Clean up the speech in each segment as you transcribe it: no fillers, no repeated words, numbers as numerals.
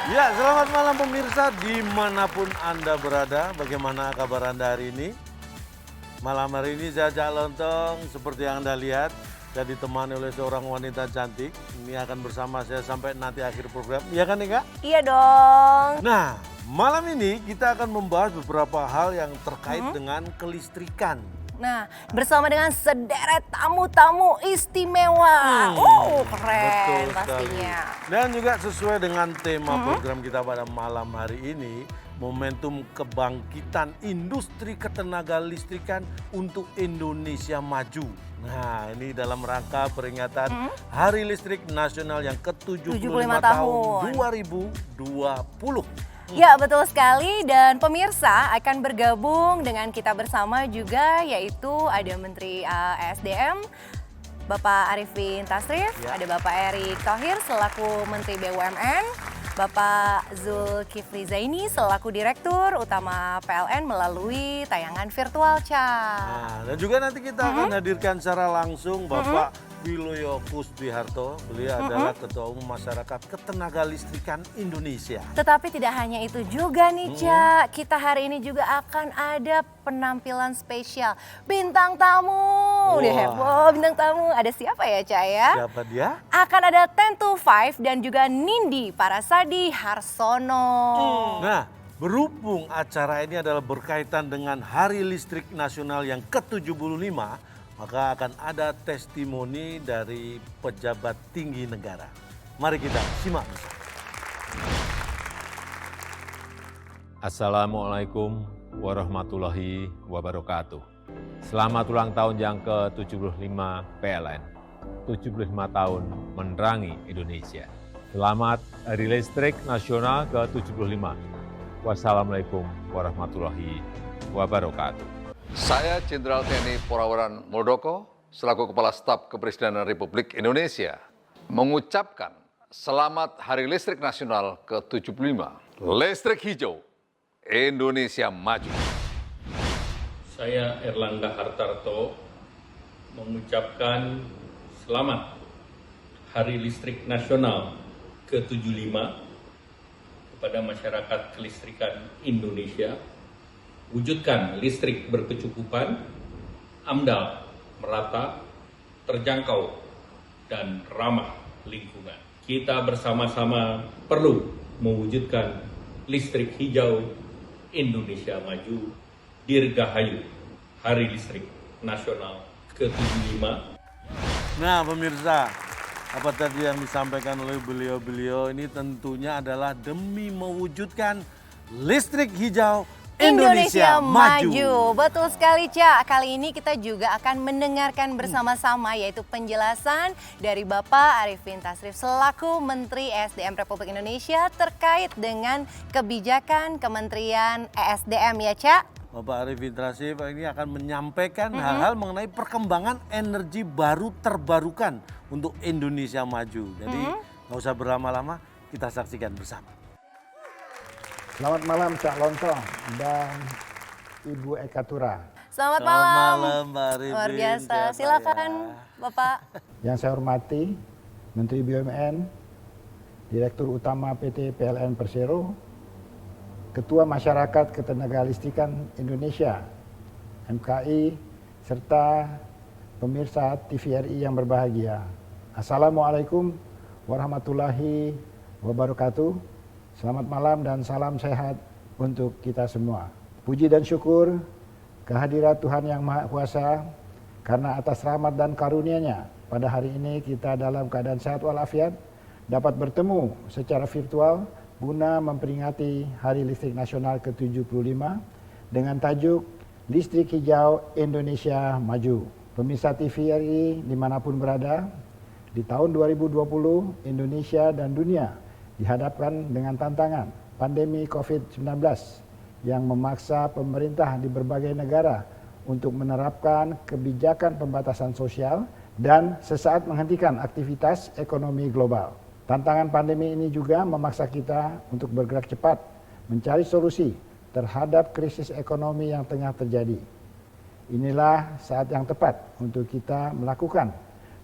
Ya, selamat malam pemirsa dimanapun Anda berada. Bagaimana kabar Anda hari ini? Malam hari ini saya Cak Lontong, seperti yang Anda lihat, saya ditemani oleh seorang wanita cantik. Ini akan bersama saya sampai nanti akhir program. Iya kan nih Kak? Iya dong. Nah, malam ini kita akan membahas beberapa hal yang terkait dengan kelistrikan. Nah, bersama dengan sederet tamu-tamu istimewa. Keren Betul sekali. pastinya. Dan juga sesuai dengan tema program kita pada malam hari ini, momentum kebangkitan industri ketenaga listrikan untuk Indonesia maju. Nah, ini dalam rangka peringatan Hari Listrik Nasional yang ke-75 tahun 2020. Ya, betul sekali, dan pemirsa akan bergabung dengan kita bersama juga, yaitu ada Menteri ESDM Bapak Arifin Tasrif, ada Bapak Erick Thohir selaku Menteri BUMN, Bapak Zulkifli Zaini selaku Direktur Utama PLN melalui tayangan virtual, Cak. Nah, dan juga nanti kita akan hadirkan secara langsung Bapak Wiloyo Kusdiharto. Beliau adalah Ketua Umum Masyarakat Ketenaga Listrikan Indonesia. Tetapi tidak hanya itu juga nih, Cak. Kita hari ini juga akan ada penampilan spesial bintang tamu. Wow, bintang tamu. Ada siapa ya, Cak ya? Siapa dia? Akan ada 10-to-5 dan juga Nindi Parasadi Harsono. Nah, berhubung acara ini adalah berkaitan dengan Hari Listrik Nasional yang ke-75, maka akan ada testimoni dari pejabat tinggi negara. Mari kita simak bersama. Assalamualaikum warahmatullahi wabarakatuh. Selamat ulang tahun yang ke-75 PLN. 75 tahun menerangi Indonesia. Selamat Hari Listrik Nasional ke-75. Wassalamualaikum warahmatullahi wabarakatuh. Saya Jenderal TNI Purnawiran Muldoko, selaku Kepala Staf Kepresidenan Republik Indonesia, mengucapkan selamat Hari Listrik Nasional ke-75. Listrik hijau, Indonesia maju. Saya Erlangga Hartarto mengucapkan selamat Hari Listrik Nasional ke-75 kepada masyarakat kelistrikan Indonesia. Wujudkan listrik berkecukupan, AMDAL merata, terjangkau, dan ramah lingkungan. Kita bersama-sama perlu mewujudkan listrik hijau Indonesia maju. Dirgahayu Hari Listrik Nasional ke-75. Nah pemirsa, apa tadi yang disampaikan oleh beliau-beliau ini tentunya adalah demi mewujudkan listrik hijau Indonesia maju. Betul sekali, Cak. Kali ini kita juga akan mendengarkan bersama-sama yaitu penjelasan dari Bapak Arifin Tasrif selaku Menteri ESDM Republik Indonesia terkait dengan kebijakan Kementerian ESDM ya, Cak. Bapak Arifin Tasrif ini akan menyampaikan hal-hal mengenai perkembangan energi baru terbarukan untuk Indonesia maju. Jadi nggak usah berlama-lama, kita saksikan bersama. Selamat malam Cak Lontong dan Ibu Eka Tura. Selamat malam Mbak Arifin. Luar biasa. Siapa Silakan ya? Bapak. Yang saya hormati Menteri BUMN, Direktur Utama PT PLN Persero, Ketua Masyarakat Ketenagalistikan Indonesia, MKI, serta pemirsa TVRI yang berbahagia. Assalamualaikum warahmatullahi wabarakatuh. Selamat malam dan salam sehat untuk kita semua. Puji dan syukur kehadirat Tuhan Yang Maha Kuasa karena atas rahmat dan karunia-Nya pada hari ini kita dalam keadaan sehat walafiat dapat bertemu secara virtual guna memperingati Hari Listrik Nasional ke-75 dengan tajuk Listrik Hijau Indonesia Maju. Pemirsa TVRI dimanapun berada, di tahun 2020 Indonesia dan dunia dihadapkan dengan tantangan pandemi COVID-19 yang memaksa pemerintah di berbagai negara untuk menerapkan kebijakan pembatasan sosial dan sesaat menghentikan aktivitas ekonomi global. Tantangan pandemi ini juga memaksa kita untuk bergerak cepat mencari solusi terhadap krisis ekonomi yang tengah terjadi. Inilah saat yang tepat untuk kita melakukan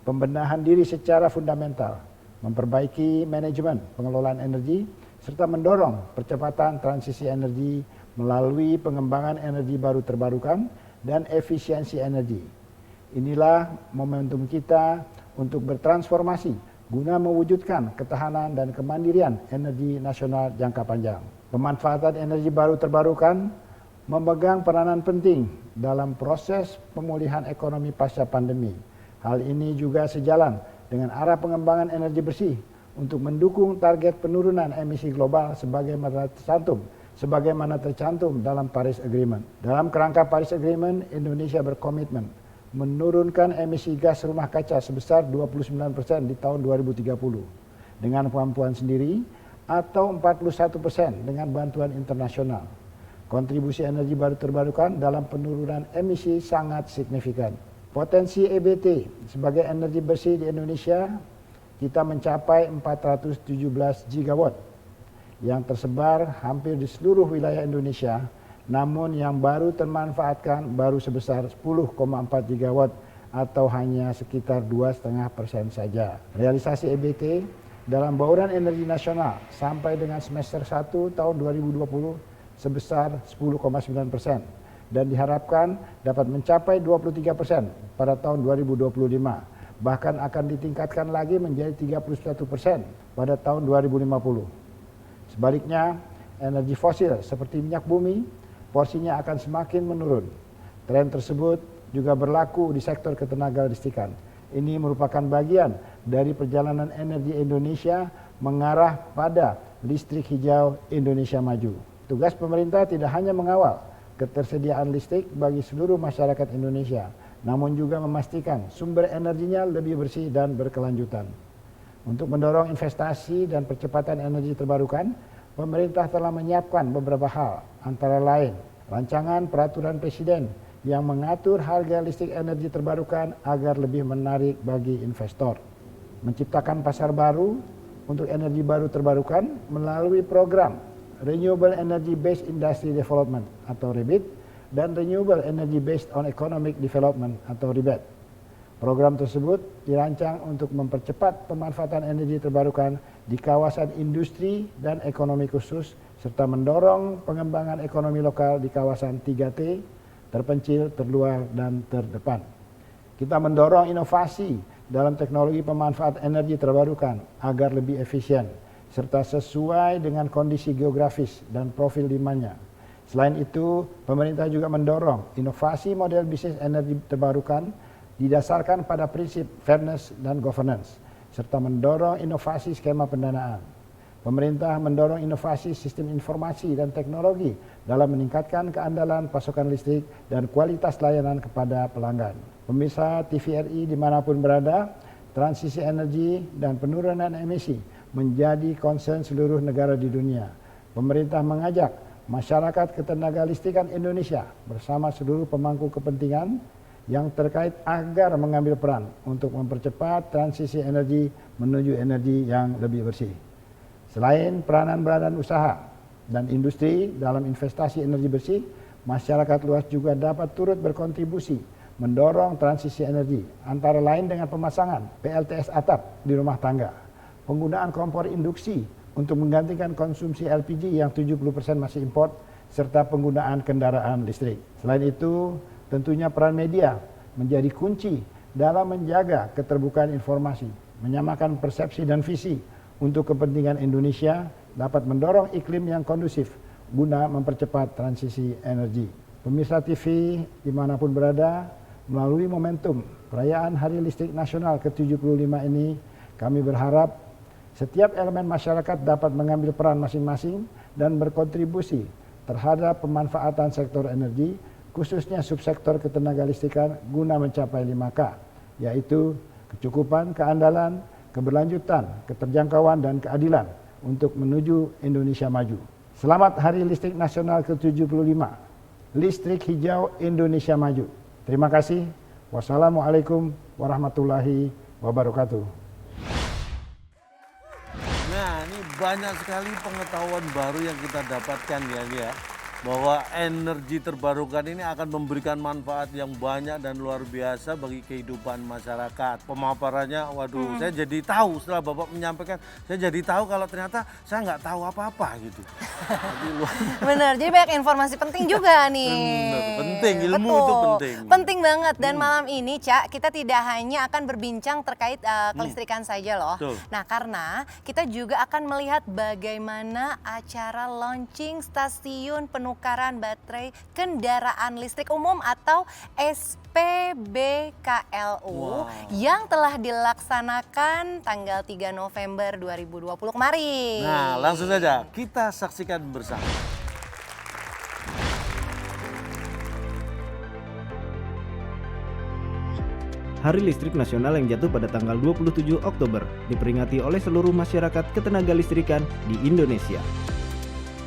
pembenahan diri secara fundamental, memperbaiki manajemen pengelolaan energi, serta mendorong percepatan transisi energi melalui pengembangan energi baru terbarukan dan efisiensi energi. Inilah momentum kita untuk bertransformasi guna mewujudkan ketahanan dan kemandirian energi nasional jangka panjang. Pemanfaatan energi baru terbarukan memegang peranan penting dalam proses pemulihan ekonomi pasca pandemi. Hal ini juga sejalan dengan arah pengembangan energi bersih untuk mendukung target penurunan emisi global sebagaimana tercantum dalam Paris Agreement. Dalam kerangka Paris Agreement, Indonesia berkomitmen menurunkan emisi gas rumah kaca sebesar 29% di tahun 2030 dengan kemampuan sendiri atau 41% dengan bantuan internasional. Kontribusi energi baru terbarukan dalam penurunan emisi sangat signifikan. Potensi EBT sebagai energi bersih di Indonesia kita mencapai 417 gigawatt yang tersebar hampir di seluruh wilayah Indonesia, namun yang baru termanfaatkan baru sebesar 10,4 gigawatt atau hanya sekitar 2,5% saja. Realisasi EBT dalam bauran energi nasional sampai dengan semester 1 tahun 2020 sebesar 10,9% dan diharapkan dapat mencapai 23% pada tahun 2025. Bahkan akan ditingkatkan lagi menjadi 31% pada tahun 2050. Sebaliknya, energi fosil seperti minyak bumi porsinya akan semakin menurun. Tren tersebut juga berlaku di sektor ketenagalistrikan. Ini merupakan bagian dari perjalanan energi Indonesia mengarah pada listrik hijau Indonesia maju. Tugas pemerintah tidak hanya mengawal ketersediaan listrik bagi seluruh masyarakat Indonesia, namun juga memastikan sumber energinya lebih bersih dan berkelanjutan. Untuk mendorong investasi dan percepatan energi terbarukan, pemerintah telah menyiapkan beberapa hal, antara lain rancangan peraturan presiden yang mengatur harga listrik energi terbarukan agar lebih menarik bagi investor. Menciptakan pasar baru untuk energi baru terbarukan melalui program Renewable Energy Based Industry Development atau REBIT dan Renewable Energy Based on Economic Development atau REBAT. Program tersebut dirancang untuk mempercepat pemanfaatan energi terbarukan di kawasan industri dan ekonomi khusus serta mendorong pengembangan ekonomi lokal di kawasan 3T, terpencil, terluar, dan terdepan. Kita mendorong inovasi dalam teknologi pemanfaat energi terbarukan agar lebih efisien serta sesuai dengan kondisi geografis dan profil demandnya. Selain itu, pemerintah juga mendorong inovasi model bisnis energi terbarukan didasarkan pada prinsip fairness dan governance, serta mendorong inovasi skema pendanaan. Pemerintah mendorong inovasi sistem informasi dan teknologi dalam meningkatkan keandalan pasokan listrik dan kualitas layanan kepada pelanggan. Pemirsa TVRI dimanapun berada, transisi energi dan penurunan emisi menjadi concern seluruh negara di dunia. Pemerintah mengajak masyarakat ketenagalistrikan Indonesia bersama seluruh pemangku kepentingan yang terkait agar mengambil peran untuk mempercepat transisi energi menuju energi yang lebih bersih. Selain peranan badan usaha dan industri dalam investasi energi bersih, masyarakat luas juga dapat turut berkontribusi mendorong transisi energi, antara lain dengan pemasangan PLTS atap di rumah tangga, penggunaan kompor induksi untuk menggantikan konsumsi LPG yang 70% masih import, serta penggunaan kendaraan listrik. Selain itu, tentunya peran media menjadi kunci dalam menjaga keterbukaan informasi, menyamakan persepsi dan visi untuk kepentingan Indonesia, dapat mendorong iklim yang kondusif guna mempercepat transisi energi. Pemirsa TV dimanapun berada, melalui momentum perayaan Hari Listrik Nasional ke-75 ini, kami berharap setiap elemen masyarakat dapat mengambil peran masing-masing dan berkontribusi terhadap pemanfaatan sektor energi, khususnya subsektor ketenagalistrikan guna mencapai 5K, yaitu kecukupan, keandalan, keberlanjutan, keterjangkauan, dan keadilan untuk menuju Indonesia maju. Selamat Hari Listrik Nasional ke-75. Listrik hijau Indonesia maju. Terima kasih. Wassalamualaikum warahmatullahi wabarakatuh. Nah, ini banyak sekali pengetahuan baru yang kita dapatkan ya. bahwa energi terbarukan ini akan memberikan manfaat yang banyak dan luar biasa bagi kehidupan masyarakat. Pemaparannya, waduh, saya jadi tahu setelah Bapak menyampaikan, saya jadi tahu kalau ternyata saya nggak tahu apa-apa gitu. Bener, jadi banyak informasi penting juga nih. Bener, penting, ilmu Betul. itu penting. Penting banget, dan malam ini Cak, kita tidak hanya akan berbincang terkait kelistrikan saja loh. Betul. Nah, karena kita juga akan melihat bagaimana acara launching stasiun penukaran baterai kendaraan listrik umum atau SPBKLU Wow. yang telah dilaksanakan tanggal 3 November 2020 kemarin. Nah, langsung saja kita saksikan bersama. Hari Listrik Nasional yang jatuh pada tanggal 27 Oktober diperingati oleh seluruh masyarakat ketenagalistrikan di Indonesia.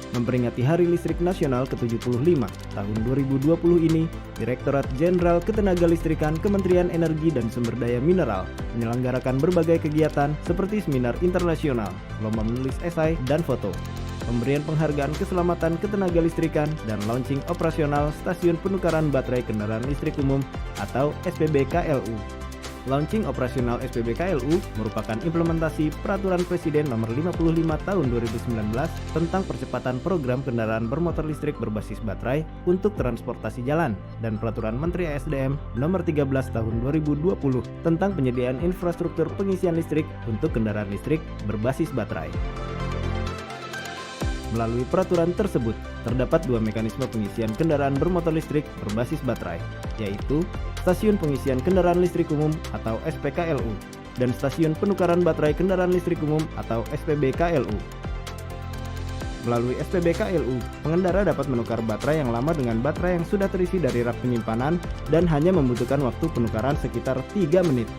Memperingati Hari Listrik Nasional ke-75 tahun 2020 ini, Direktorat Jenderal Ketenagalistrikan Kementerian Energi dan Sumber Daya Mineral menyelenggarakan berbagai kegiatan seperti seminar internasional, lomba menulis esai dan foto, pemberian penghargaan keselamatan ketenagalistrikan, dan launching operasional Stasiun Penukaran Baterai Kendaraan Listrik Umum atau SPBKLU. Launching operasional SPBKLU merupakan implementasi Peraturan Presiden Nomor 55 Tahun 2019 tentang percepatan program kendaraan bermotor listrik berbasis baterai untuk transportasi jalan dan Peraturan Menteri ESDM Nomor 13 Tahun 2020 tentang penyediaan infrastruktur pengisian listrik untuk kendaraan listrik berbasis baterai. Melalui peraturan tersebut, terdapat dua mekanisme pengisian kendaraan bermotor listrik berbasis baterai, yaitu Stasiun Pengisian Kendaraan Listrik Umum atau SPKLU dan Stasiun Penukaran Baterai Kendaraan Listrik Umum atau SPBKLU. Melalui SPBKLU, pengendara dapat menukar baterai yang lama dengan baterai yang sudah terisi dari rak penyimpanan dan hanya membutuhkan waktu penukaran sekitar 3 menit.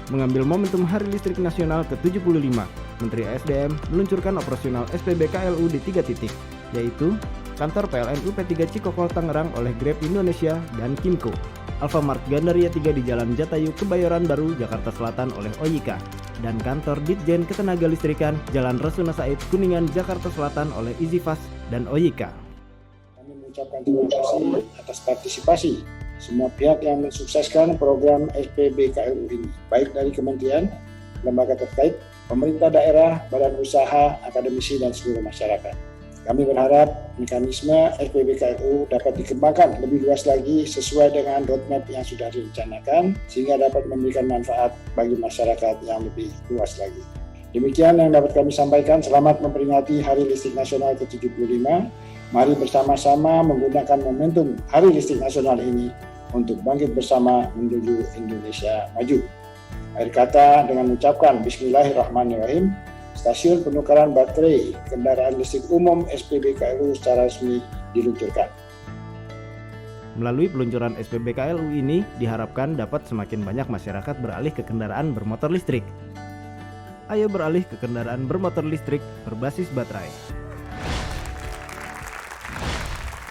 Mengambil momentum Hari Listrik Nasional ke-75, Menteri ESDM meluncurkan operasional SPBKLU di 3 titik, yaitu Kantor PLN UP3 Cikokol Tangerang oleh Grab Indonesia dan Kimco, Alfamart Gandaria 3 di Jalan Jatayu Kebayoran Baru, Jakarta Selatan oleh Oyika, dan Kantor Ditjen Ketenagalistrikan Jalan Rasuna Said, Kuningan, Jakarta Selatan oleh EasyFast dan Oyika. Kami mengucapkan terima kasih atas partisipasi semua pihak yang mensukseskan program SPBKLU ini, baik dari kementerian, lembaga terkait, pemerintah daerah, badan usaha, akademisi, dan seluruh masyarakat. Kami berharap mekanisme SPBKLU dapat dikembangkan lebih luas lagi sesuai dengan roadmap yang sudah direncanakan, sehingga dapat memberikan manfaat bagi masyarakat yang lebih luas lagi. Demikian yang dapat kami sampaikan. Selamat memperingati Hari Listrik Nasional ke-75. Mari bersama-sama menggunakan momentum Hari Listrik Nasional ini untuk bangkit bersama menuju Indonesia maju. Akhir kata dengan mengucapkan Bismillahirrahmanirrahim, Stasiun Penukaran Baterai Kendaraan Listrik Umum SPBKLU secara resmi diluncurkan. Melalui peluncuran SPBKLU ini diharapkan dapat semakin banyak masyarakat beralih ke kendaraan bermotor listrik. Ayo beralih ke kendaraan bermotor listrik berbasis baterai.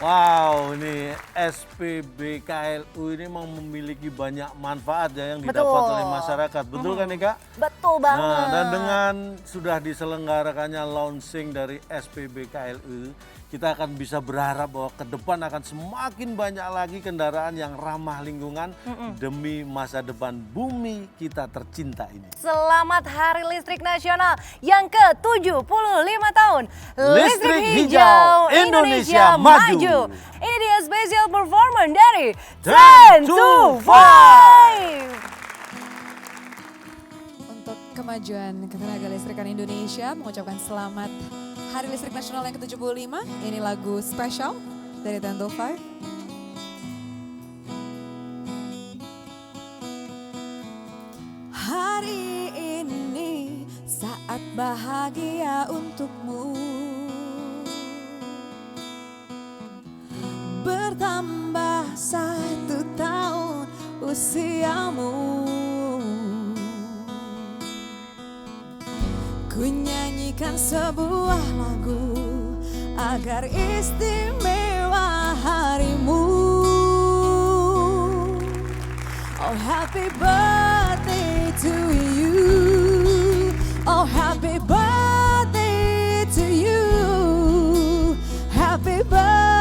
Wow, ini SPBKLU ini memang memiliki banyak manfaat ya yang didapat Betul. oleh masyarakat. Betul kan nih Kak? Betul banget. Nah, dan dengan sudah diselenggarakannya launching dari SPBKLU, kita akan bisa berharap bahwa ke depan akan semakin banyak lagi kendaraan yang ramah lingkungan demi masa depan bumi kita tercinta ini. Selamat Hari Listrik Nasional yang ke-75 tahun. Listrik Hijau Indonesia Maju. Ini dia special performance dari 10 10 to to 5. Untuk kemajuan ketenagalistrikan Indonesia mengucapkan selamat Hari Listrik Nasional yang ke-75. Ini lagu spesial dari 10 to 5. Hari ini saat bahagia untukmu, bertambah 1 tahun usiamu. Ku nyanyikan sebuah lagu agar istimewa harimu. Oh happy birthday to you. Oh happy birthday to you. Happy birthday.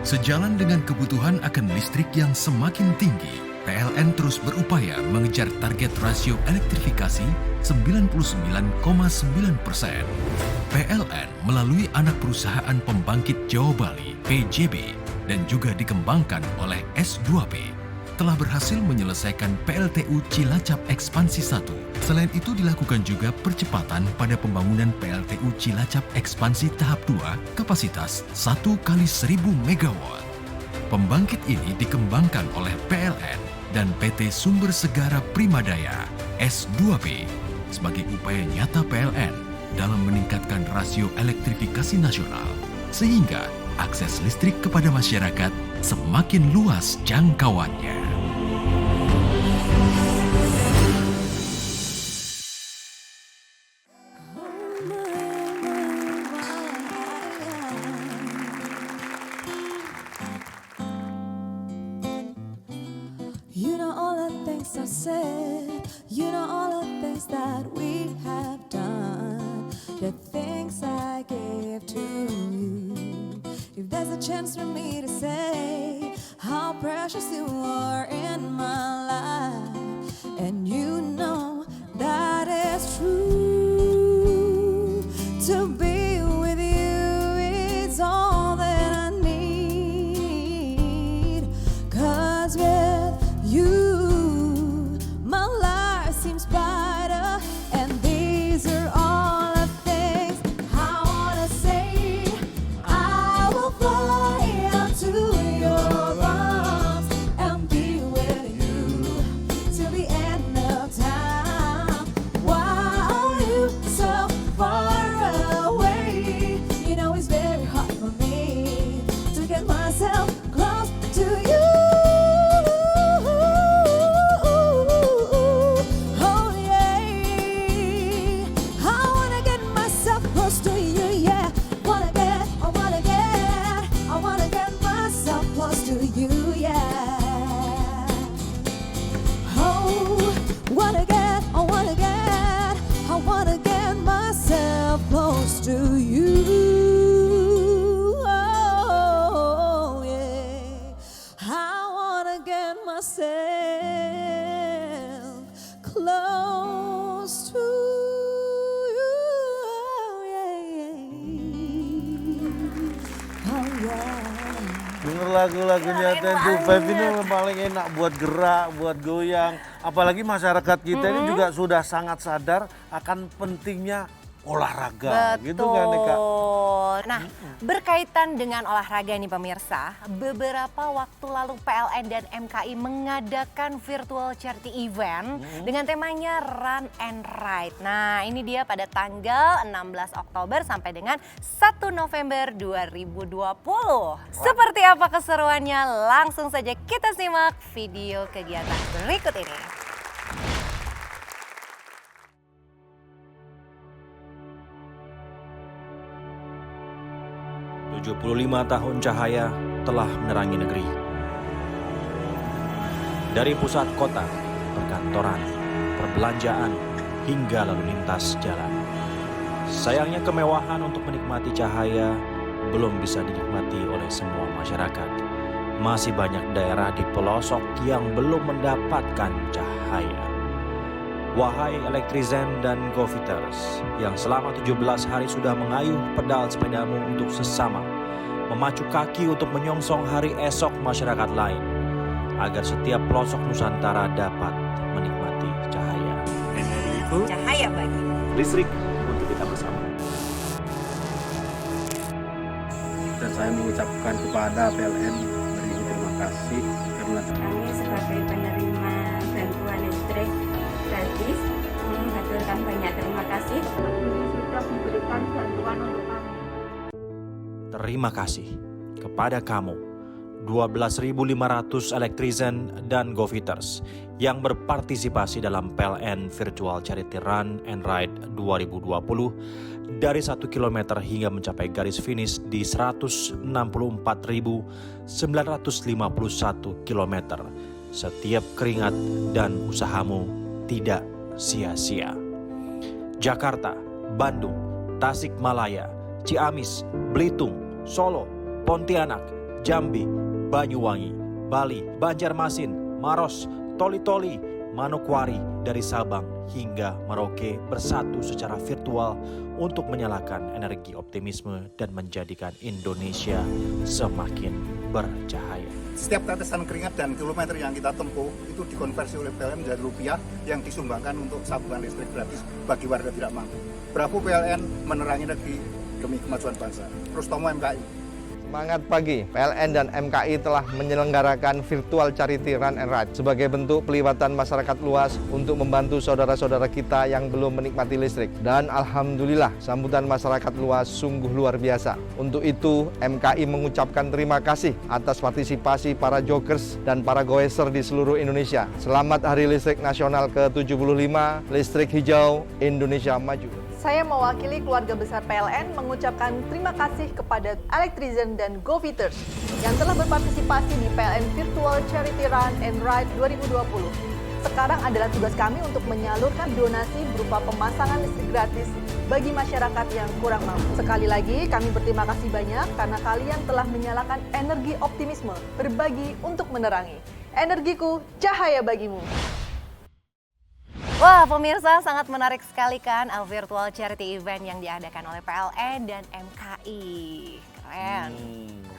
Sejalan dengan kebutuhan akan listrik yang semakin tinggi, PLN terus berupaya mengejar target rasio elektrifikasi 99,9%. PLN melalui anak perusahaan pembangkit Jawa Bali, PJB, dan juga dikembangkan oleh S2P, telah berhasil menyelesaikan PLTU Cilacap Ekspansi 1. Selain itu dilakukan juga percepatan pada pembangunan PLTU Cilacap Ekspansi tahap 2 kapasitas 1 kali 1000 MW. Pembangkit ini dikembangkan oleh PLN dan PT Sumber Segara Primadaya S2P sebagai upaya nyata PLN dalam meningkatkan rasio elektrifikasi nasional sehingga akses listrik kepada masyarakat semakin luas jangkauannya. You know all the things I've said, you know all the things that we have done, the things I gave to you. If there's a chance for me to say how precious you are in my life, and you know that is true, to be with you is all that I need, 'cause with you, my life seems brighter, and these are all the things I wanna say. I will fly into your arms and be with you till the end of time. Why are you so far away? You know it's very hard for me to get myself close to you. Oh yeah, I wanna get myself close to you. Yeah, I wanna get myself close to you. Yeah. Oh, I wanna get myself close to you. Oh yeah, I wanna get myself close to you. Oh yeah. Denger lagu-lagunya Ten to Five ini paling enak buat gerak, buat goyang. Apalagi masyarakat kita ini juga sudah sangat sadar akan pentingnya olahraga. Gitu kan nih Kak? Nah, berkaitan dengan olahraga nih pemirsa, beberapa waktu lalu PLN dan MKI mengadakan virtual charity event dengan temanya Run and Ride. Nah, ini dia pada tanggal 16 Oktober sampai dengan 1 November 2020. Seperti apa keseruannya? Langsung saja kita simak video kegiatan berikut ini. 75 tahun cahaya telah menerangi negeri. Dari pusat kota, perkantoran, perbelanjaan, hingga lalu lintas jalan. Sayangnya kemewahan untuk menikmati cahaya belum bisa dinikmati oleh semua masyarakat. Masih banyak daerah di pelosok yang belum mendapatkan cahaya. Wahai Elektrizen dan GoFiters yang selama 17 hari sudah mengayuh pedal sepedamu untuk sesama, memacu kaki untuk menyongsong hari esok masyarakat lain, agar setiap pelosok Nusantara dapat menikmati cahaya. Energi itu Cahaya bagi listrik untuk kita bersama. Dan saya mengucapkan kepada PLN beribu terima kasih karena kami sebagai penerima bantuan listrik gratis mengaturkan banyak terima kasih sudah memberikan bantuan untuk kami. Terima kasih kepada kamu 12.500 Elektrizen dan GoFiters yang berpartisipasi dalam PLN Virtual Charity Run and Ride 2020 dari 1 km hingga mencapai garis finish di 164.951 km. Setiap keringat dan usahamu tidak sia-sia. Jakarta, Bandung, Tasikmalaya, Ciamis, Belitung, Solo, Pontianak, Jambi, Banyuwangi, Bali, Banjarmasin, Maros, Toli-Toli, Manokwari, dari Sabang hingga Merauke bersatu secara virtual untuk menyalakan energi optimisme dan menjadikan Indonesia semakin bercahaya. Setiap tetesan keringat dan kilometer yang kita tempuh itu dikonversi oleh PLN menjadi rupiah yang disumbangkan untuk sambungan listrik gratis bagi warga tidak mampu. Bravo PLN menerangi negeri demi kemajuan bangsa. Rustomo MKI. Semangat pagi, PLN dan MKI telah menyelenggarakan virtual charity run and ride sebagai bentuk pelibatan masyarakat luas untuk membantu saudara-saudara kita yang belum menikmati listrik. Dan alhamdulillah sambutan masyarakat luas sungguh luar biasa. Untuk itu MKI mengucapkan terima kasih atas partisipasi para jokers dan para goeser di seluruh Indonesia. Selamat Hari Listrik Nasional ke-75, listrik hijau Indonesia maju. Saya mewakili keluarga besar PLN mengucapkan terima kasih kepada Electrizen dan GoViters yang telah berpartisipasi di PLN Virtual Charity Run and Ride 2020. Sekarang adalah tugas kami untuk menyalurkan donasi berupa pemasangan listrik gratis bagi masyarakat yang kurang mampu. Sekali lagi kami berterima kasih banyak karena kalian telah menyalakan energi optimisme, berbagi untuk menerangi. Energiku, cahaya bagimu. Wah, pemirsa, sangat menarik sekali kan virtual charity event yang diadakan oleh PLN dan MKI. Keren.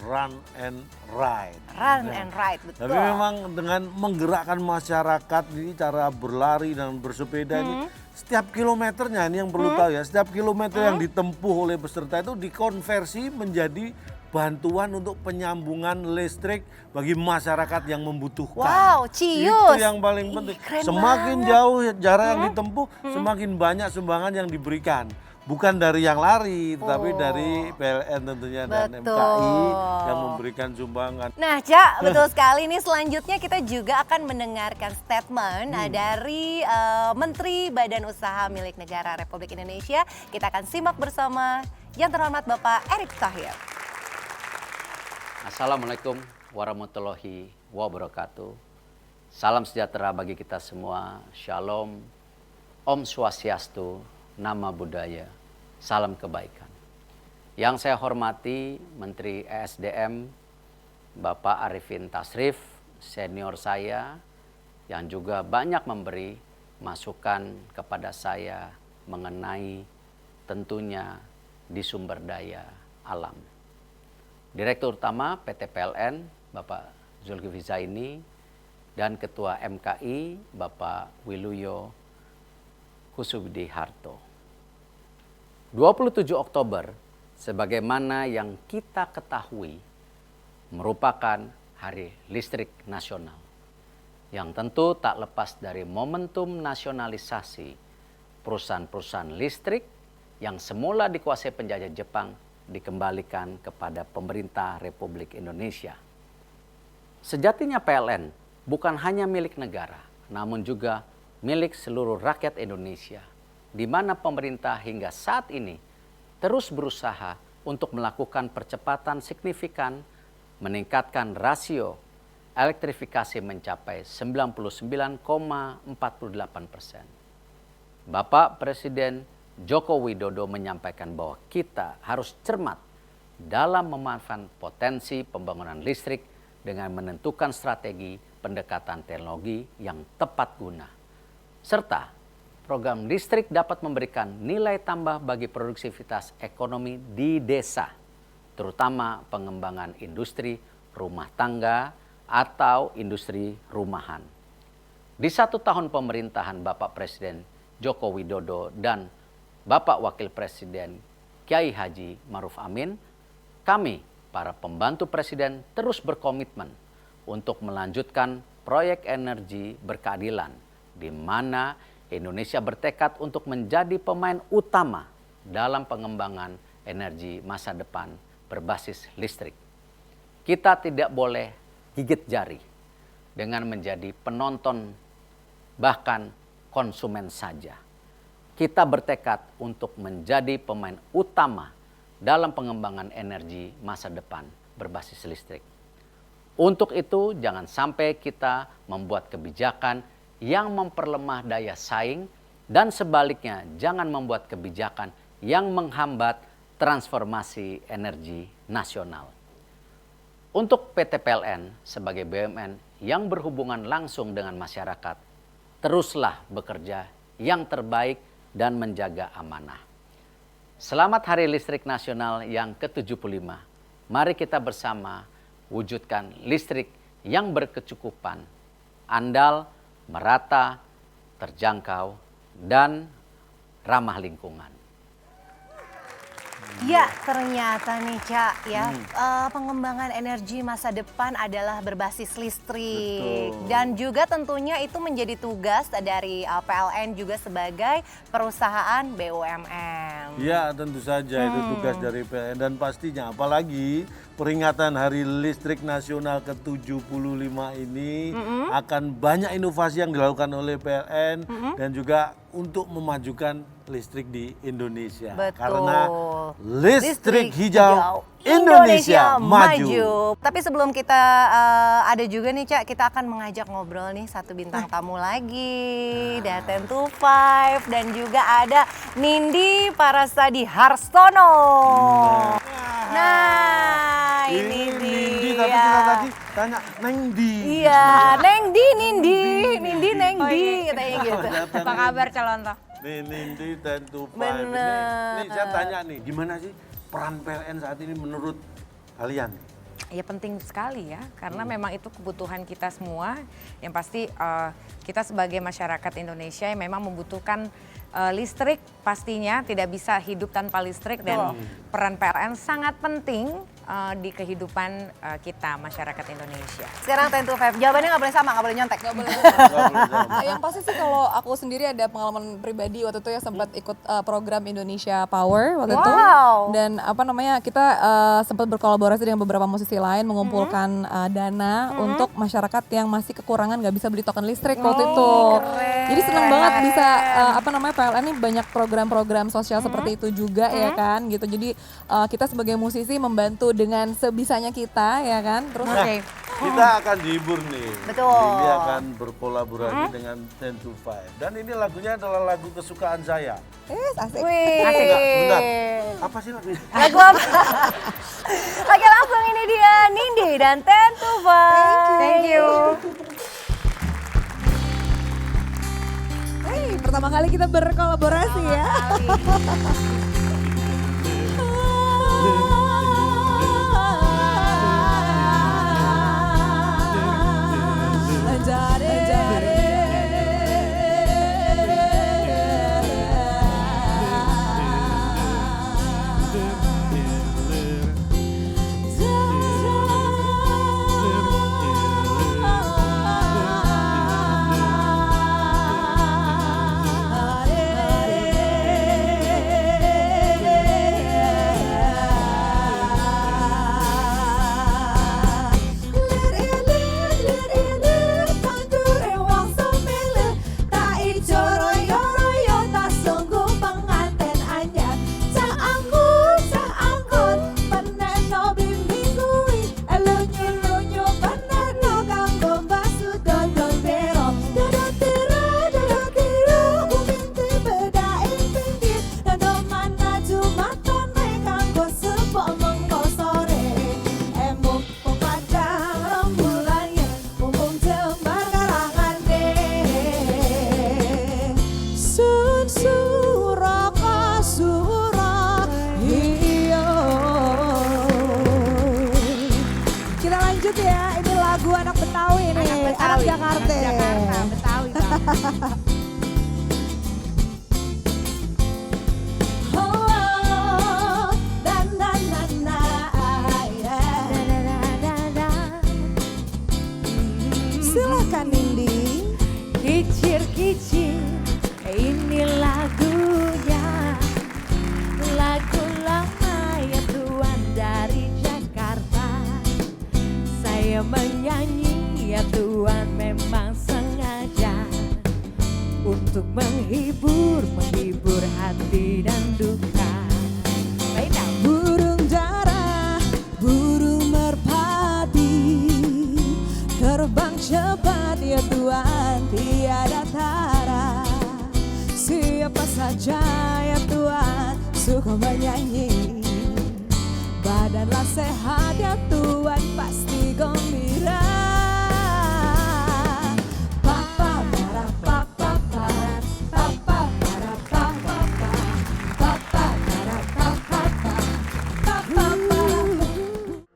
Run and ride. Run and ride, betul. Tapi memang dengan menggerakkan masyarakat ini cara berlari dan bersepeda ini setiap kilometernya ini yang perlu tahu ya, setiap kilometer yang ditempuh oleh peserta itu dikonversi menjadi bantuan untuk penyambungan listrik bagi masyarakat yang membutuhkan. Wow, cius. Itu yang paling penting. Keren Semakin banget. jauh jarak yang ditempuh, semakin banyak sumbangan yang diberikan. Bukan dari yang lari, tetapi dari PLN tentunya dan MKI yang memberikan sumbangan. Nah, Cak, betul sekali nih. Selanjutnya kita juga akan mendengarkan statement dari Menteri Badan Usaha Milik Negara Republik Indonesia. Kita akan simak bersama yang terhormat Bapak Erick Thohir. Assalamualaikum warahmatullahi wabarakatuh. Salam sejahtera bagi kita semua. Shalom, Om Swastiastu, Nama Budaya, salam kebaikan. Yang saya hormati Menteri ESDM, Bapak Arifin Tasrif, senior saya, yang juga banyak memberi masukan kepada saya mengenai tentunya di sumber daya alam. Direktur Utama PT PLN, Bapak Zulkifli Zaini, dan Ketua MKI, Bapak Wiluyo Kusubidiharto. 27 Oktober, sebagaimana yang kita ketahui, merupakan Hari Listrik Nasional, yang tentu tak lepas dari momentum nasionalisasi perusahaan-perusahaan listrik yang semula dikuasai penjajah Jepang dikembalikan kepada pemerintah Republik Indonesia. Sejatinya PLN bukan hanya milik negara, namun juga milik seluruh rakyat Indonesia, di mana pemerintah hingga saat ini terus berusaha untuk melakukan percepatan signifikan, meningkatkan rasio elektrifikasi mencapai 99,48%. Bapak Presiden Joko Widodo menyampaikan bahwa kita harus cermat dalam memanfaatkan potensi pembangunan listrik dengan menentukan strategi pendekatan teknologi yang tepat guna. Serta program listrik dapat memberikan nilai tambah bagi produktivitas ekonomi di desa, terutama pengembangan industri rumah tangga atau industri rumahan. Di 1 tahun pemerintahan Bapak Presiden Joko Widodo dan Bapak Wakil Presiden Kiai Haji Ma'ruf Amin, kami para pembantu Presiden terus berkomitmen untuk melanjutkan proyek energi berkeadilan, di mana Indonesia bertekad untuk menjadi pemain utama dalam pengembangan energi masa depan berbasis listrik. Kita tidak boleh gigit jari dengan menjadi penonton, bahkan konsumen saja. Kita bertekad untuk menjadi pemain utama dalam pengembangan energi masa depan berbasis listrik. Untuk itu, jangan sampai kita membuat kebijakan yang memperlemah daya saing, dan sebaliknya jangan membuat kebijakan yang menghambat transformasi energi nasional. Untuk PT PLN sebagai BUMN yang berhubungan langsung dengan masyarakat, teruslah bekerja yang terbaik dan menjaga amanah. Selamat Hari Listrik Nasional yang ke-75. Mari kita bersama wujudkan listrik yang berkecukupan, andal, merata, terjangkau, dan ramah lingkungan. Ya, ternyata nih Cak ya, pengembangan energi masa depan adalah berbasis listrik. Betul. Dan juga tentunya itu menjadi tugas dari PLN juga sebagai perusahaan BUMN. Ya, tentu saja itu tugas dari PLN dan pastinya apalagi peringatan Hari Listrik Nasional ke-75 ini akan banyak inovasi yang dilakukan oleh PLN dan juga untuk memajukan listrik di Indonesia. Betul. Karena listrik hijau Indonesia maju. Tapi sebelum kita ada juga nih Cak, kita akan mengajak ngobrol nih satu bintang tamu lagi dari 10 to 5 dan juga ada Nindi Parasadi Harstono. Nah, ini Nindi, dia. tapi kita tadi tanya Neng Di. Iya, Neng Di, Nindi, Neng Di, katanya gitu. Apa kabar calon toh? Nih Nindi 10 to 5. Bener. Nih saya tanya nih, gimana sih peran PLN saat ini menurut kalian? Ya penting sekali ya, karena memang itu kebutuhan kita semua. Yang pasti kita sebagai masyarakat Indonesia yang memang membutuhkan listrik, pastinya tidak bisa hidup tanpa listrik. Dan peran PLN sangat penting di kehidupan kita masyarakat Indonesia. Sekarang 10 to 5, jawabannya nggak boleh sama, nggak boleh nyontek. Nggak boleh. Yang pasti sih kalau aku sendiri ada pengalaman pribadi waktu itu ya, sempat ikut program Indonesia Power waktu itu. Dan apa namanya, kita sempat berkolaborasi dengan beberapa musisi lain mengumpulkan dana untuk masyarakat yang masih kekurangan nggak bisa beli token listrik waktu itu. Jadi senang banget bisa apa namanya, PLN ini banyak program-program sosial seperti itu juga ya kan gitu. Jadi kita sebagai musisi membantu dengan sebisanya kita ya kan. Terus kita akan dihibur nih. Betul. Ini akan berkolaborasi dengan 10 to 5. Dan ini lagunya adalah lagu kesukaan saya. Asik. Wih. Enggak, bentar. Apa sih lagunya? Lagu apa? Oke, langsung ini dia Nindi dan 10 to 5. Thank you. Pertama kali kita berkolaborasi ya. Silakan Nindi. Kicir-kicir, ini lagunya, lagu lama ya Tuhan dari Jakarta. Saya menyanyi ya Tuhan memang sengaja untuk menghibur hati dan duka. Burung dara, burung merpati, terbang cepat ya Tuhan tiada tara. Siapa saja ya Tuhan suka menyanyi, badanlah sehat ya Tuhan pasti gembira.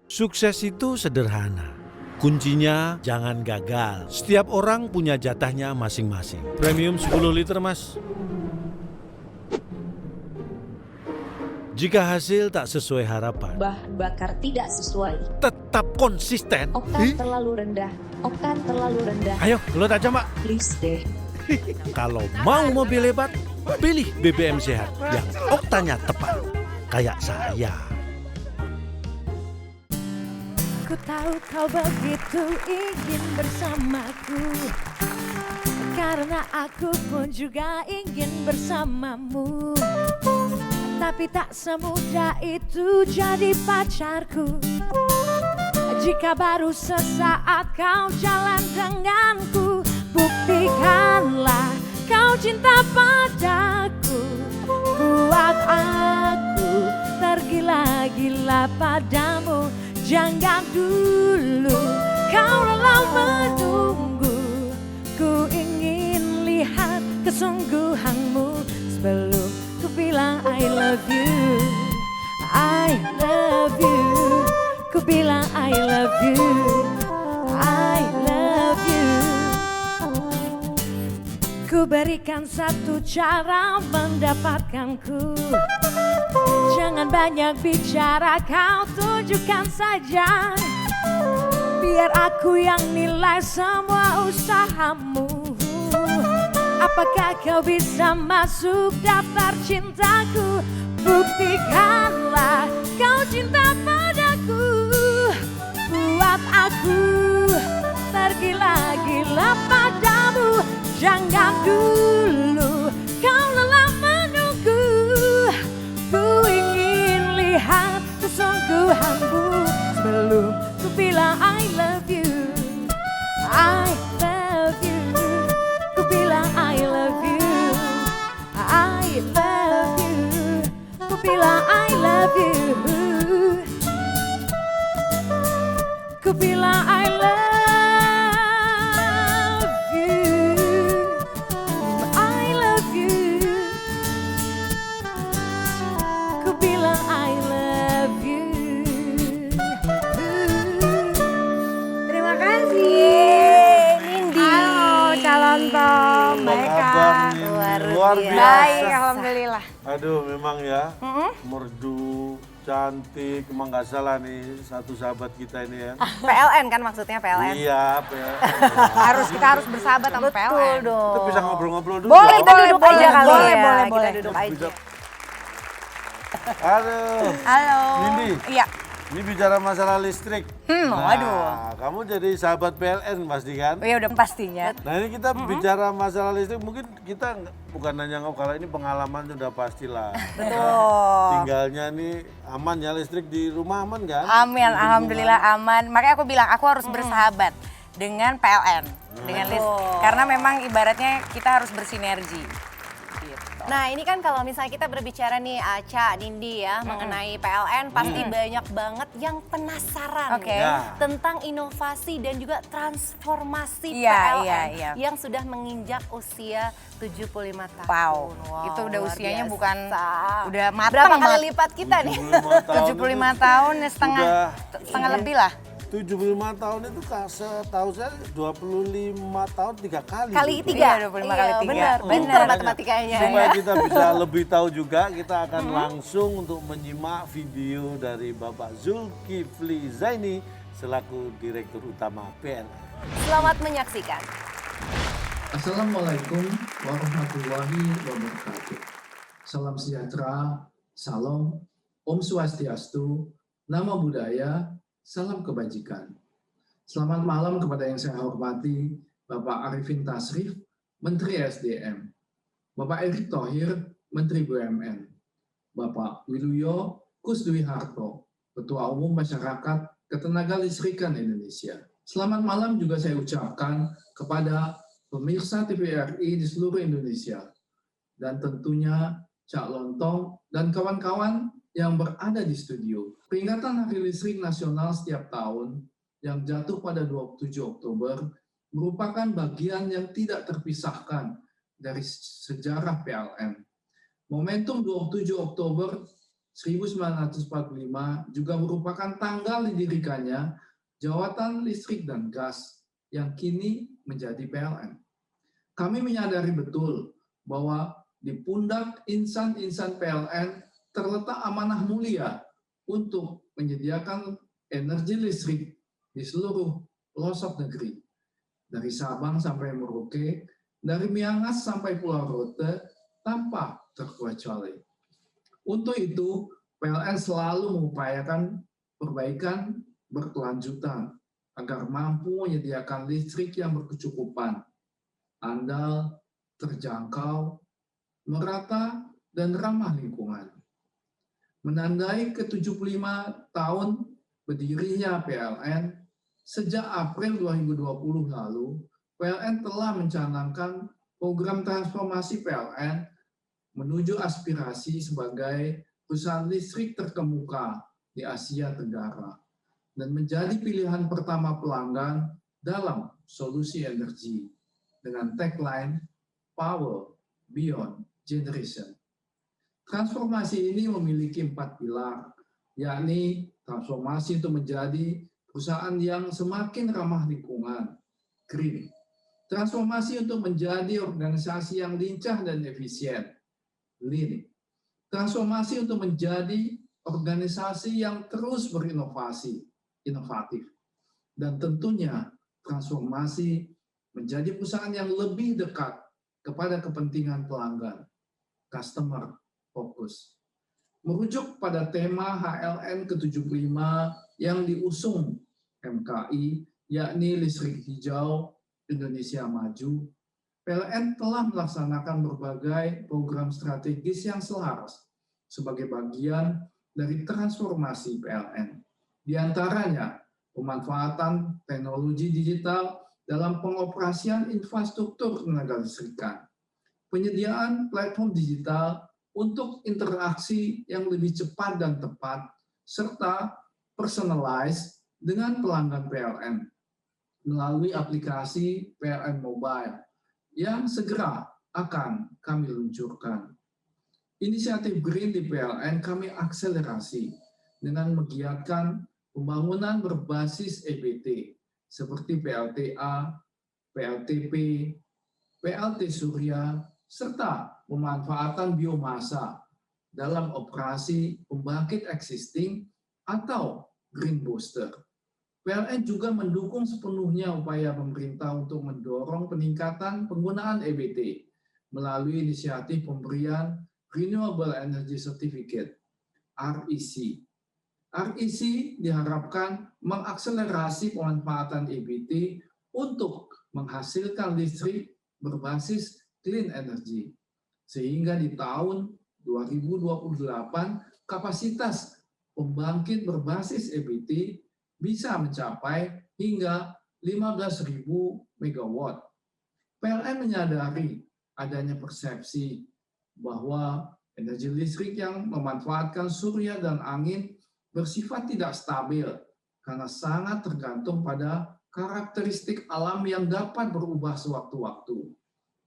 Sukses itu sederhana. Kuncinya jangan gagal. Setiap orang punya jatahnya masing-masing. Premium 10 liter, Mas. Jika hasil tak sesuai harapan, bahan bakar tidak sesuai, tetap konsisten. oktan terlalu rendah, oktan terlalu rendah. Ayo, gelut aja, Mbak. Please deh. Kalau mau mobil hebat, pilih BBM sehat yang oktannya tepat. Kayak saya. Ku tahu kau begitu ingin bersamaku, karena aku pun juga ingin bersamamu. Tapi tak semudah itu jadi pacarku. Jika baru sesaat kau jalan denganku, buktikanlah kau cinta padaku. Buat aku tergila-gila padamu. Jangan dulu kau rela menunggu. Ku ingin lihat kesungguhanmu sebelum ku bilang I love you. I love you. Ku bilang I love you. I love you. Ku berikan satu cara mendapatkanku. Jangan banyak bicara, kau tunjukkan saja. Biar aku yang nilai semua usahamu. Apakah kau bisa masuk daftar cintaku? Buktikanlah kau cinta padaku. Buat aku tergila-gila padamu. Jangan dulu kau lelah menunggu. Ku ingin lihat kesungguhanmu sebelum ku bilang I love you. I love you. Ku bilang I love you. I love you. Ku bilang I love you. Ku bilang I love you. Luar biasa. Baik, alhamdulillah. Aduh, memang ya, merdu, cantik, emang nggak salah nih satu sahabat kita ini ya. PLN kan maksudnya PLN? Iya, PLN. Kita harus bersahabat sama PLN. Betul dong. Kita bisa ngobrol-ngobrol dulu. Boleh, kita duduk aja kali boleh, ya. boleh, Kita boleh. duduk aja. Aduh. Halo. Nindi. Iya. Ini bicara masalah listrik. Waduh. Kamu jadi sahabat PLN pasti kan? Iya udah pastinya. Nah ini kita bicara masalah listrik, mungkin kita bukan nanya kalau ini pengalaman sudah pastilah. Betul. Tinggalnya nih aman ya, listrik di rumah aman kan? Amin, alhamdulillah aman. Makanya aku bilang aku harus bersahabat dengan PLN, dengan listrik. Karena memang ibaratnya kita harus bersinergi. Nah ini kan kalau misalnya kita berbicara nih Aca, Nindi ya mengenai PLN pasti banyak banget yang penasaran tentang inovasi dan juga transformasi PLN yang sudah menginjak usia 75 tahun. Wow, itu udah usianya biasa. bukan udah matang. Berapa kali lipat kita nih? 75 tahun setengah lebih lah. 75 tahun itu setahu saya 25 tahun 3 kali. Kali 3? Iya, 25 kali 3. Benar matematikanya. Supaya kita bisa lebih tahu juga, kita akan langsung untuk menyimak video dari Bapak Zulkifli Zaini selaku Direktur Utama PLN. Selamat menyaksikan. Assalamualaikum warahmatullahi wabarakatuh. Salam sejahtera, salam, Om Swastiastu, Namo Buddhaya, salam kebajikan. Selamat malam kepada yang saya hormati Bapak Arifin Tasrif, Menteri SDM, Bapak Erick Thohir, Menteri BUMN, Bapak Wiluyo Kusdwi Harto, Ketua Umum Masyarakat Ketenagalistrikan Indonesia. Selamat malam juga saya ucapkan kepada pemirsa TVRI di seluruh Indonesia, dan tentunya Cak Lontong dan kawan-kawan yang berada di studio. Peringatan Hari Listrik Nasional setiap tahun yang jatuh pada 27 Oktober merupakan bagian yang tidak terpisahkan dari sejarah PLN. Momentum 27 Oktober 1945 juga merupakan tanggal didirikannya Jawatan Listrik dan Gas yang kini menjadi PLN. Kami menyadari betul bahwa di pundak insan-insan PLN terletak amanah mulia untuk menyediakan energi listrik di seluruh pelosok negeri. Dari Sabang sampai Merauke, dari Miangas sampai Pulau Rote, tanpa terkecuali. Untuk itu, PLN selalu mengupayakan perbaikan berkelanjutan agar mampu menyediakan listrik yang berkecukupan, andal, terjangkau, merata, dan ramah lingkungan. Menandai ke-75 tahun berdirinya PLN, sejak April 2020 lalu, PLN telah mencanangkan program transformasi PLN menuju aspirasi sebagai perusahaan listrik terkemuka di Asia Tenggara dan menjadi pilihan pertama pelanggan dalam solusi energi dengan tagline Power Beyond Generation. Transformasi ini memiliki 4 pilar, yakni transformasi untuk menjadi perusahaan yang semakin ramah lingkungan, green. Transformasi untuk menjadi organisasi yang lincah dan efisien, lean. Transformasi untuk menjadi organisasi yang terus berinovasi, inovatif. Dan tentunya transformasi menjadi perusahaan yang lebih dekat kepada kepentingan pelanggan, customer fokus. Merujuk pada tema HLN ke-75 yang diusung MKI, yakni Listrik Hijau Indonesia Maju, PLN telah melaksanakan berbagai program strategis yang selaras sebagai bagian dari transformasi PLN. Di antaranya, pemanfaatan teknologi digital dalam pengoperasian infrastruktur tenaga listrikan, penyediaan platform digital untuk interaksi yang lebih cepat dan tepat, serta personalized dengan pelanggan PLN melalui aplikasi PLN Mobile yang segera akan kami luncurkan. Inisiatif Green di PLN kami akselerasi dengan menggiatkan pembangunan berbasis EBT seperti PLTA, PLTP, PLT Surya, serta pemanfaatan biomasa dalam operasi pembangkit existing atau Green Booster. PLN juga mendukung sepenuhnya upaya pemerintah untuk mendorong peningkatan penggunaan EBT melalui inisiatif pemberian Renewable Energy Certificate, REC. REC diharapkan mengakselerasi pemanfaatan EBT untuk menghasilkan listrik berbasis clean energy, sehingga di tahun 2028 kapasitas pembangkit berbasis EBT bisa mencapai hingga 15.000 MW. PLN menyadari adanya persepsi bahwa energi listrik yang memanfaatkan surya dan angin bersifat tidak stabil karena sangat tergantung pada karakteristik alam yang dapat berubah sewaktu-waktu.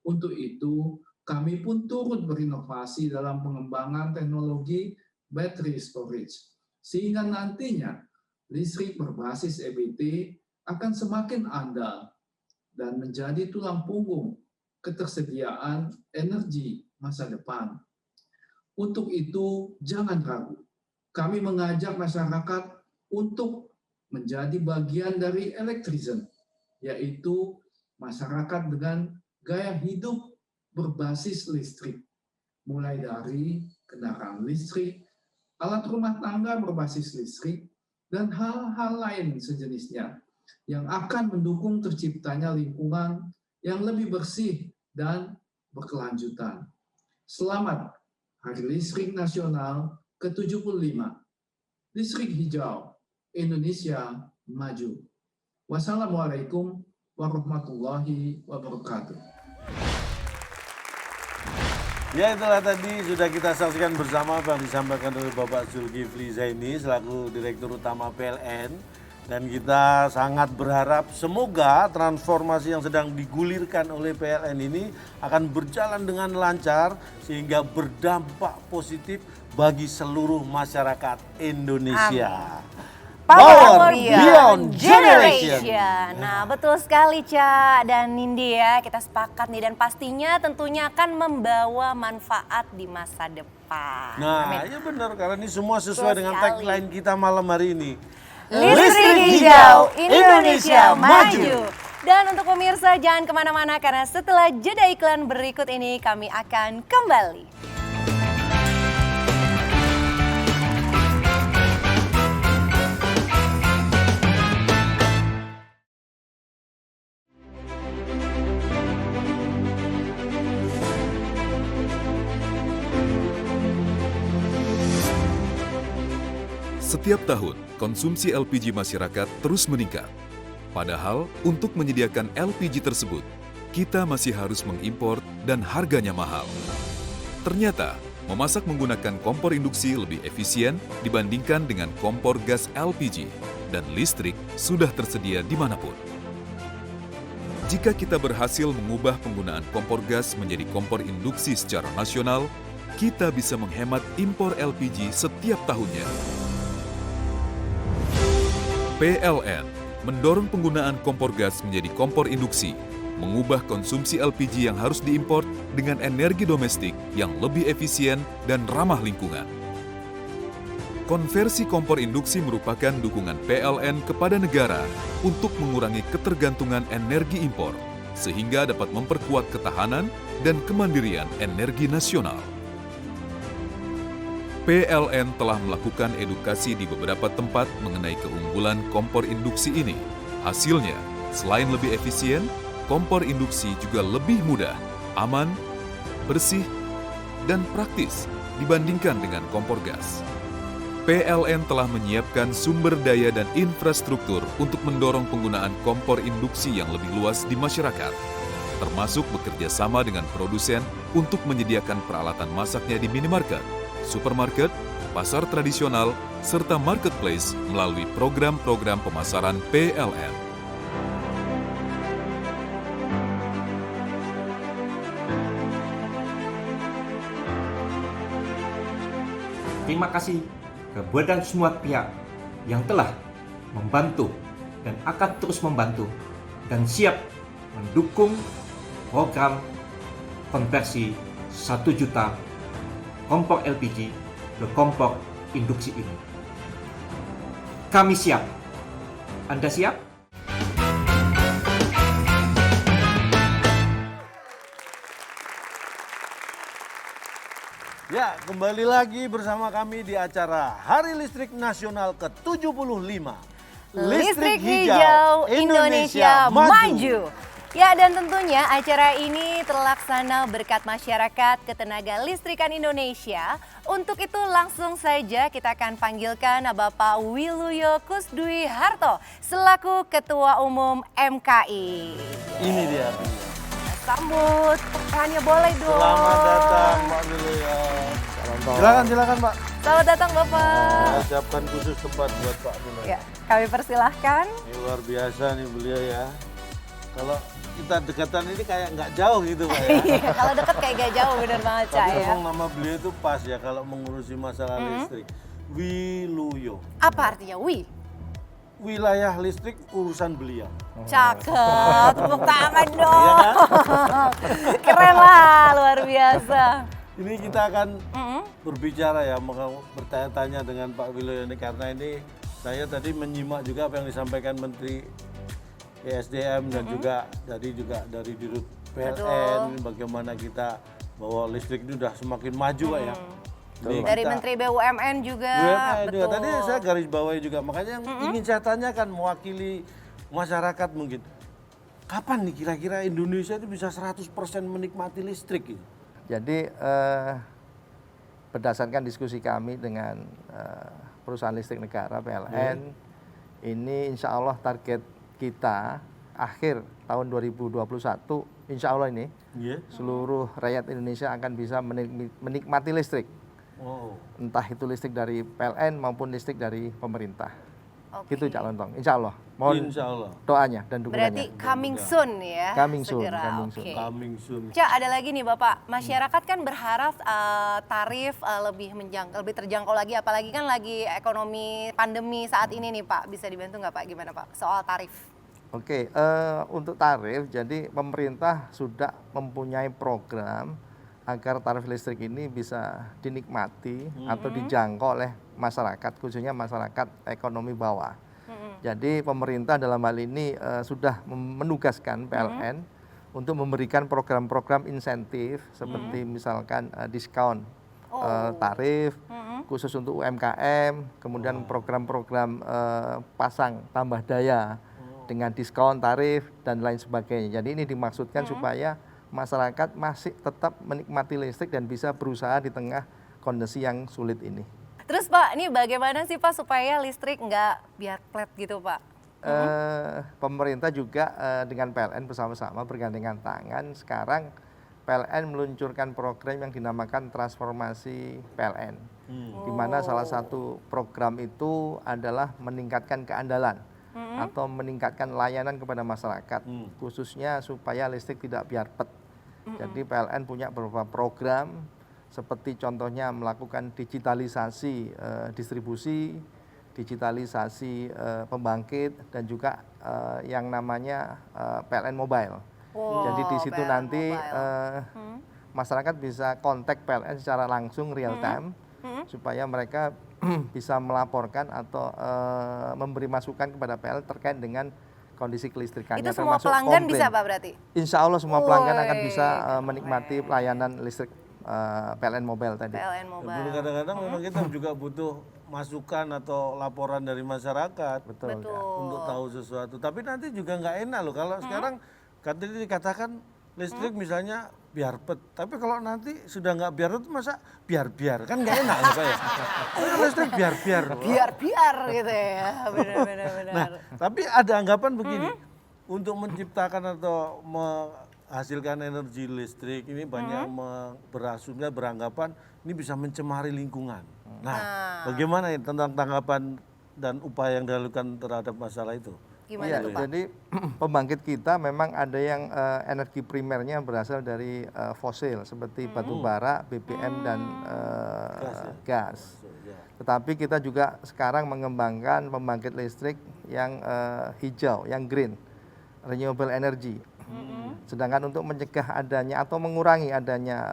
Untuk itu, kami pun turut berinovasi dalam pengembangan teknologi battery storage, sehingga nantinya listrik berbasis EBT akan semakin andal dan menjadi tulang punggung ketersediaan energi masa depan. Untuk itu, jangan ragu. Kami mengajak masyarakat untuk menjadi bagian dari Elektrizen, yaitu masyarakat dengan gaya hidup berbasis listrik, mulai dari kendaraan listrik, alat rumah tangga berbasis listrik, dan hal-hal lain sejenisnya yang akan mendukung terciptanya lingkungan yang lebih bersih dan berkelanjutan. Selamat Hari Listrik Nasional ke-75. Listrik Hijau Indonesia Maju. Wassalamualaikum warahmatullahi wabarakatuh. Ya, itulah tadi sudah kita saksikan bersama apa yang disampaikan oleh Bapak Zulkifli Zaini selaku Direktur Utama PLN. Dan kita sangat berharap semoga transformasi yang sedang digulirkan oleh PLN ini akan berjalan dengan lancar sehingga berdampak positif bagi seluruh masyarakat Indonesia. Power Beyond Generation. Nah, betul sekali Ca dan Nindi ya. Kita sepakat nih dan pastinya tentunya akan membawa manfaat di masa depan. Nah, iya benar karena ini semua sesuai dengan tagline kita malam hari ini. Listrik hijau, Indonesia maju. Dan untuk pemirsa jangan kemana-mana karena setelah jeda iklan berikut ini kami akan kembali. Setiap tahun, konsumsi LPG masyarakat terus meningkat. Padahal, untuk menyediakan LPG tersebut, kita masih harus mengimpor dan harganya mahal. Ternyata, memasak menggunakan kompor induksi lebih efisien dibandingkan dengan kompor gas LPG, dan listrik sudah tersedia dimanapun. Jika kita berhasil mengubah penggunaan kompor gas menjadi kompor induksi secara nasional, kita bisa menghemat impor LPG setiap tahunnya. PLN mendorong penggunaan kompor gas menjadi kompor induksi, mengubah konsumsi LPG yang harus diimpor dengan energi domestik yang lebih efisien dan ramah lingkungan. Konversi kompor induksi merupakan dukungan PLN kepada negara untuk mengurangi ketergantungan energi impor, sehingga dapat memperkuat ketahanan dan kemandirian energi nasional. PLN telah melakukan edukasi di beberapa tempat mengenai keunggulan kompor induksi ini. Hasilnya, selain lebih efisien, kompor induksi juga lebih mudah, aman, bersih, dan praktis dibandingkan dengan kompor gas. PLN telah menyiapkan sumber daya dan infrastruktur untuk mendorong penggunaan kompor induksi yang lebih luas di masyarakat, termasuk bekerja sama dengan produsen untuk menyediakan peralatan masaknya di minimarket, supermarket, pasar tradisional, serta marketplace melalui program-program pemasaran PLN. Terima kasih kepada semua pihak yang telah membantu dan akan terus membantu dan siap mendukung program konversi 1 juta kompor LPG ke kompor induksi ini. Kami siap. Anda siap? Ya, kembali lagi bersama kami di acara Hari Listrik Nasional ke-75. Listrik Hijau Indonesia Maju. Ya, dan tentunya acara ini terlaksana berkat masyarakat ketenaga listrikan Indonesia. Untuk itu langsung saja kita akan panggilkan Bapak Wiluyo Kusdwi Harto selaku Ketua Umum MKI. Ini dia. Sambut, tangannya boleh dong. Selamat datang Pak Wiluyo. Silakan Pak. Selamat datang Bapak. Saya siapkan khusus tempat buat Pak Wiluyo. Ya, kami persilahkan. Ini luar biasa nih beliau ya. Kalau kita dekatan ini kayak nggak jauh gitu Pak ya. Iya, kalau dekat kayak nggak jauh, bener banget Cak Tapi ya. memang nama beliau itu pas ya kalau mengurusi masalah listrik. Wiluyo. Apa artinya Wi? Wilayah listrik urusan beliau. Cakep, tepuk tangan dong. Keren lah, luar biasa. Ini kita akan berbicara ya, mau bertanya-tanya dengan Pak Wiluyo ini karena ini saya tadi menyimak juga apa yang disampaikan Menteri ESDM dan juga dari Dirut PLN, bagaimana kita bahwa listrik itu sudah semakin maju Pak ya. Dari Menteri BUMN juga. BUMN betul. juga. Tadi saya garis bawahi juga, makanya yang ingin saya tanyakan mewakili masyarakat mungkin. Kapan nih kira-kira Indonesia itu bisa 100% menikmati listrik gitu? Jadi berdasarkan diskusi kami dengan perusahaan listrik negara PLN, ini insya Allah target kita akhir tahun 2021, insya Allah ini seluruh rakyat Indonesia akan bisa menikmati listrik. Entah itu listrik dari PLN maupun listrik dari pemerintah. Gitu Cak Lontong, insya Allah. Mohon doanya dan dukungannya. Berarti coming soon ya? Coming soon, segera. coming soon. Cak, ada lagi nih Bapak, masyarakat kan berharap tarif lebih terjangkau lagi, apalagi kan lagi ekonomi pandemi saat ini nih Pak. Bisa dibantu nggak Pak, gimana Pak soal tarif? Oke, untuk tarif, jadi pemerintah sudah mempunyai program agar tarif listrik ini bisa dinikmati atau dijangkau oleh masyarakat, khususnya masyarakat ekonomi bawah. Jadi pemerintah dalam hal ini sudah menugaskan PLN untuk memberikan program-program insentif seperti misalkan diskon tarif khusus untuk UMKM, kemudian program-program pasang tambah daya dengan diskon tarif dan lain sebagainya. Jadi ini dimaksudkan supaya masyarakat masih tetap menikmati listrik dan bisa berusaha di tengah kondisi yang sulit ini. Terus Pak, ini bagaimana sih Pak supaya listrik nggak biar flat gitu Pak? Pemerintah juga dengan PLN bersama-sama bergandengan tangan. Sekarang PLN meluncurkan program yang dinamakan transformasi PLN, di mana salah satu program itu adalah meningkatkan keandalan atau meningkatkan layanan kepada masyarakat, khususnya supaya listrik tidak biarpet. Jadi PLN punya beberapa program, seperti contohnya melakukan digitalisasi distribusi, digitalisasi pembangkit, dan juga yang namanya PLN Mobile. Jadi di situ nanti masyarakat bisa kontak PLN secara langsung real time, supaya mereka bisa melaporkan atau memberi masukan kepada PLN terkait dengan kondisi kelistrikannya. Itu semua pelanggan bisa Pak berarti? Insya Allah semua pelanggan akan bisa menikmati pelayanan listrik PLN Mobile tadi. PLN Mobile. Kadang-kadang memang kita juga butuh masukan atau laporan dari masyarakat. Betul. Untuk tahu sesuatu. Tapi nanti juga nggak enak loh kalau sekarang katanya dikatakan listrik misalnya biarpet. Tapi kalau nanti sudah nggak biarpet masa biar-biar kan nggak enak loh kayak. Listrik biar-biar. Biar-biar gitu ya. Benar-benar. Nah, tapi ada anggapan begini. Untuk menciptakan atau menghasilkan energi listrik ini banyak berasumsi beranggapan ini bisa mencemari lingkungan. Nah, bagaimana ya tentang tanggapan dan upaya yang dilakukan terhadap masalah itu? Gimana Pak? Jadi pembangkit kita memang ada yang energi primernya berasal dari fosil seperti batu bara, BBM dan gas. Tetapi kita juga sekarang mengembangkan pembangkit listrik yang hijau, yang green, renewable energy. Sedangkan untuk mencegah adanya atau mengurangi adanya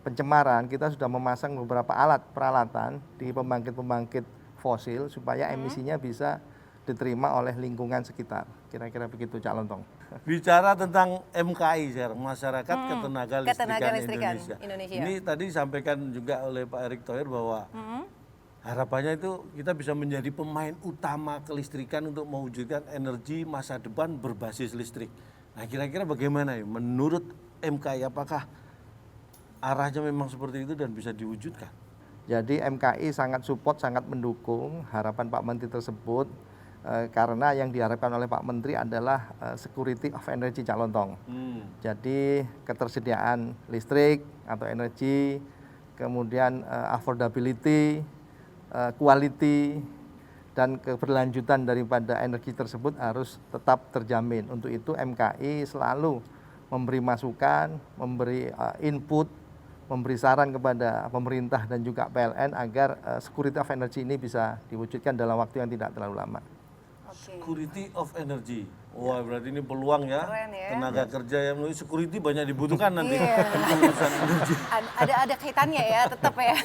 pencemaran, kita sudah memasang beberapa alat peralatan di pembangkit-pembangkit fosil supaya emisinya bisa diterima oleh lingkungan sekitar. Kira-kira begitu Cak Lontong. Bicara tentang MKI sekarang, masyarakat ketenaga listrikan Indonesia. Ini tadi disampaikan juga oleh Pak Erick Thohir bahwa harapannya itu kita bisa menjadi pemain utama kelistrikan untuk mewujudkan energi masa depan berbasis listrik. Nah, kira-kira bagaimana ya menurut MKI, apakah arahnya memang seperti itu dan bisa diwujudkan? Jadi MKI sangat support, sangat mendukung harapan Pak Menteri tersebut, karena yang diharapkan oleh Pak Menteri adalah security of energy Cak Lontong. Jadi ketersediaan listrik atau energi, kemudian affordability, quality, dan keberlanjutan daripada energi tersebut harus tetap terjamin. Untuk itu MKI selalu memberi masukan, memberi input, memberi saran kepada pemerintah dan juga PLN agar security of energy ini bisa diwujudkan dalam waktu yang tidak terlalu lama. Security of energy. Wah, berarti ini peluang ya. Keren ya. Tenaga kerja yang melalui security banyak dibutuhkan nanti. Ada kaitannya ya, tetap ya.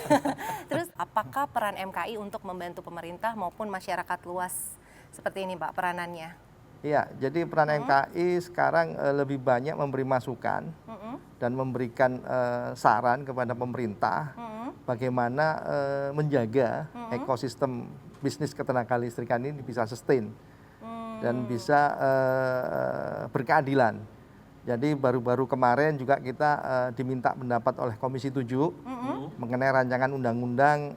Terus apakah peran MKI untuk membantu pemerintah maupun masyarakat luas seperti ini Pak peranannya? Iya, jadi peran MKI sekarang lebih banyak memberi masukan dan memberikan saran kepada pemerintah bagaimana menjaga ekosistem bisnis ketenaga listrikan ini bisa sustain dan bisa berkeadilan. Jadi baru-baru kemarin juga kita diminta pendapat oleh Komisi 7 mengenai rancangan undang-undang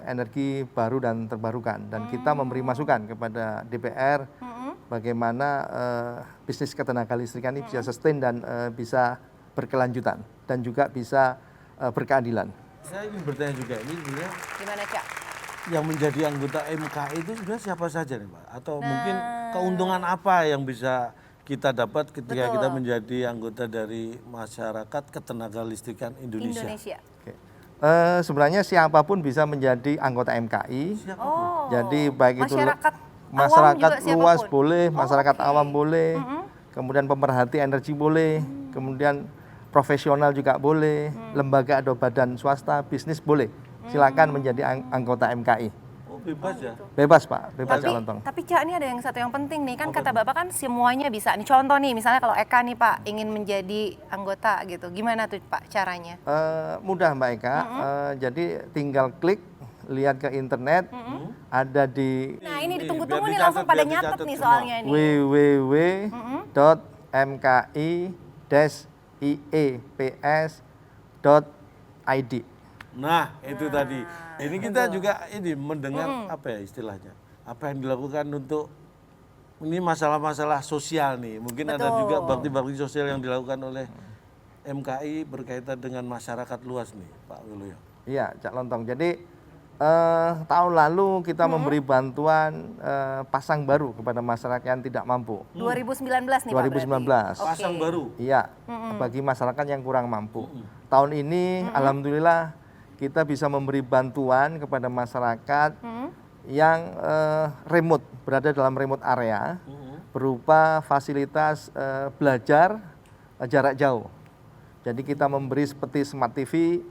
energi baru dan terbarukan, dan kita memberi masukan kepada DPR bagaimana bisnis ketenagalistrikan ini bisa sustain dan bisa berkelanjutan dan juga bisa berkeadilan. Saya ingin bertanya juga ini sebenarnya Gimana, Cak? yang menjadi anggota MKI itu sebenarnya siapa saja nih Pak? Atau mungkin keuntungan apa yang bisa kita dapat ketika kita menjadi anggota dari masyarakat ketenagalistrikan Indonesia? Sebenarnya siapapun bisa menjadi anggota MKI. Oh, Jadi baik itu masyarakat luas siapapun? boleh, masyarakat awam boleh, kemudian pemerhati energi boleh, kemudian profesional juga boleh, lembaga atau badan swasta, bisnis boleh. Silakan menjadi anggota MKI. Oh, bebas ya? Bebas Pak, bebas Cak Lontong. Tapi Cak, ini ada yang satu yang penting nih, kan kata Bapak kan semuanya bisa. Nih contoh nih, misalnya kalau Eka nih Pak ingin menjadi anggota gitu, gimana tuh Pak caranya? Mudah Mbak Eka, jadi tinggal klik, lihat ke internet, ada di Nah ini ditunggu-tunggu nih, langsung pada nyatet nih soalnya nih. www.mki-ieps.id. Nah, itu tadi. Ini kita juga ini mendengar apa ya istilahnya? Apa yang dilakukan untuk ini masalah-masalah sosial nih. Mungkin ada juga bakti-bakti sosial yang dilakukan oleh MKI berkaitan dengan masyarakat luas nih, Pak Wiloyo. Iya, Cak Lontong. Jadi tahun lalu kita memberi bantuan pasang baru kepada masyarakat yang tidak mampu. 2019 nih Pak 2019. Pasang baru? Iya, bagi masyarakat yang kurang mampu. Tahun ini alhamdulillah kita bisa memberi bantuan kepada masyarakat yang remote, berada dalam remote area, berupa fasilitas belajar jarak jauh. Jadi kita memberi seperti smart TV,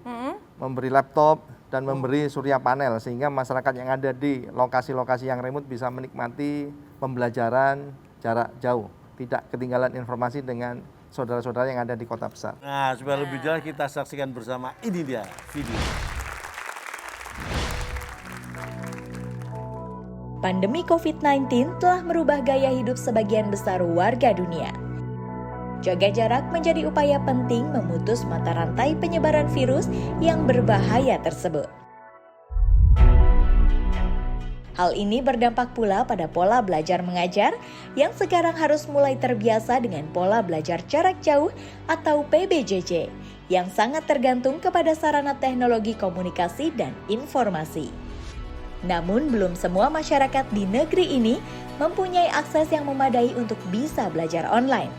memberi laptop, dan memberi surya panel, sehingga masyarakat yang ada di lokasi-lokasi yang remote bisa menikmati pembelajaran jarak jauh, tidak ketinggalan informasi dengan saudara-saudara yang ada di kota besar. Nah, supaya lebih jelas kita saksikan bersama, ini dia video. Pandemi COVID-19 telah merubah gaya hidup sebagian besar warga dunia. Jaga jarak menjadi upaya penting memutus mata rantai penyebaran virus yang berbahaya tersebut. Hal ini berdampak pula pada pola belajar mengajar yang sekarang harus mulai terbiasa dengan pola belajar jarak jauh atau PBJJ yang sangat tergantung kepada sarana teknologi komunikasi dan informasi. Namun belum semua masyarakat di negeri ini mempunyai akses yang memadai untuk bisa belajar online,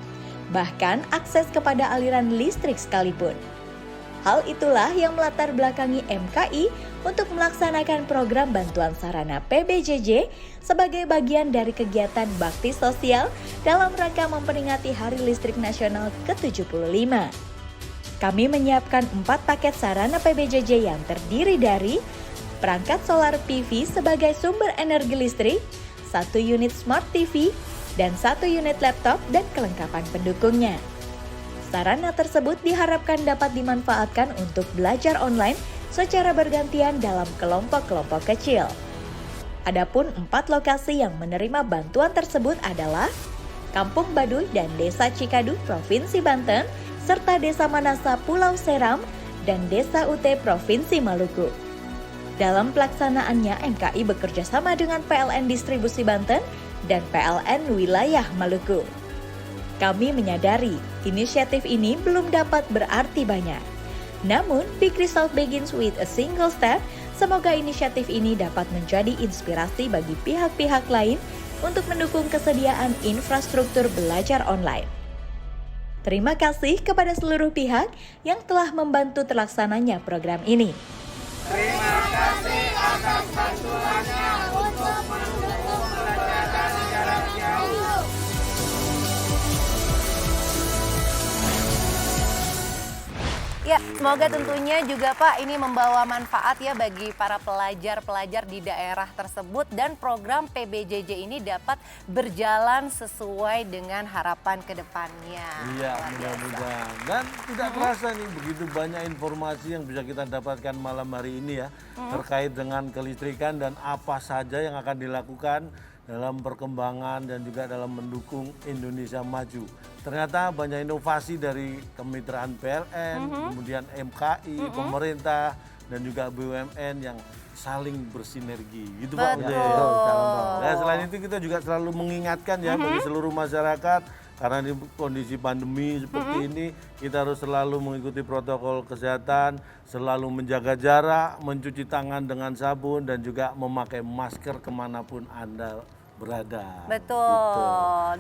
bahkan akses kepada aliran listrik sekalipun. Hal itulah yang melatar belakangi MKI untuk melaksanakan program bantuan sarana PBJJ sebagai bagian dari kegiatan bakti sosial dalam rangka memperingati Hari Listrik Nasional ke-75. Kami menyiapkan 4 paket sarana PBJJ yang terdiri dari perangkat solar PV sebagai sumber energi listrik, 1 unit smart TV, dan 1 unit laptop dan kelengkapan pendukungnya. Sarana tersebut diharapkan dapat dimanfaatkan untuk belajar online secara bergantian dalam kelompok-kelompok kecil. Adapun 4 lokasi yang menerima bantuan tersebut adalah Kampung Baduy dan Desa Cikadu, Provinsi Banten, serta Desa Manasa, Pulau Seram, dan Desa Ute, Provinsi Maluku. Dalam pelaksanaannya, MKI bekerja sama dengan PLN Distribusi Banten dan PLN Wilayah Maluku. Kami menyadari inisiatif ini belum dapat berarti banyak. Namun, big result begins with a single step. Semoga inisiatif ini dapat menjadi inspirasi bagi pihak-pihak lain untuk mendukung kesediaan infrastruktur belajar online. Terima kasih kepada seluruh pihak yang telah membantu terlaksananya program ini. Terima kasih atas bantuannya untuk mendukung pelajaran jarak jauh. Ya, semoga tentunya juga Pak ini membawa manfaat ya bagi para pelajar-pelajar di daerah tersebut dan program PBJJ ini dapat berjalan sesuai dengan harapan ke depannya. Iya, mudah-mudahan. Dan tidak terasa nih begitu banyak informasi yang bisa kita dapatkan malam hari ini ya terkait dengan kelistrikan dan apa saja yang akan dilakukan dalam perkembangan dan juga dalam mendukung Indonesia maju. Ternyata banyak inovasi dari kemitraan PLN, kemudian MKI, pemerintah, dan juga BUMN yang saling bersinergi gitu Pak. Betul. Nah, selain itu kita juga selalu mengingatkan ya bagi seluruh masyarakat, karena di kondisi pandemi seperti ini kita harus selalu mengikuti protokol kesehatan, selalu menjaga jarak, mencuci tangan dengan sabun dan juga memakai masker kemanapun Anda berada. Betul. Gitu.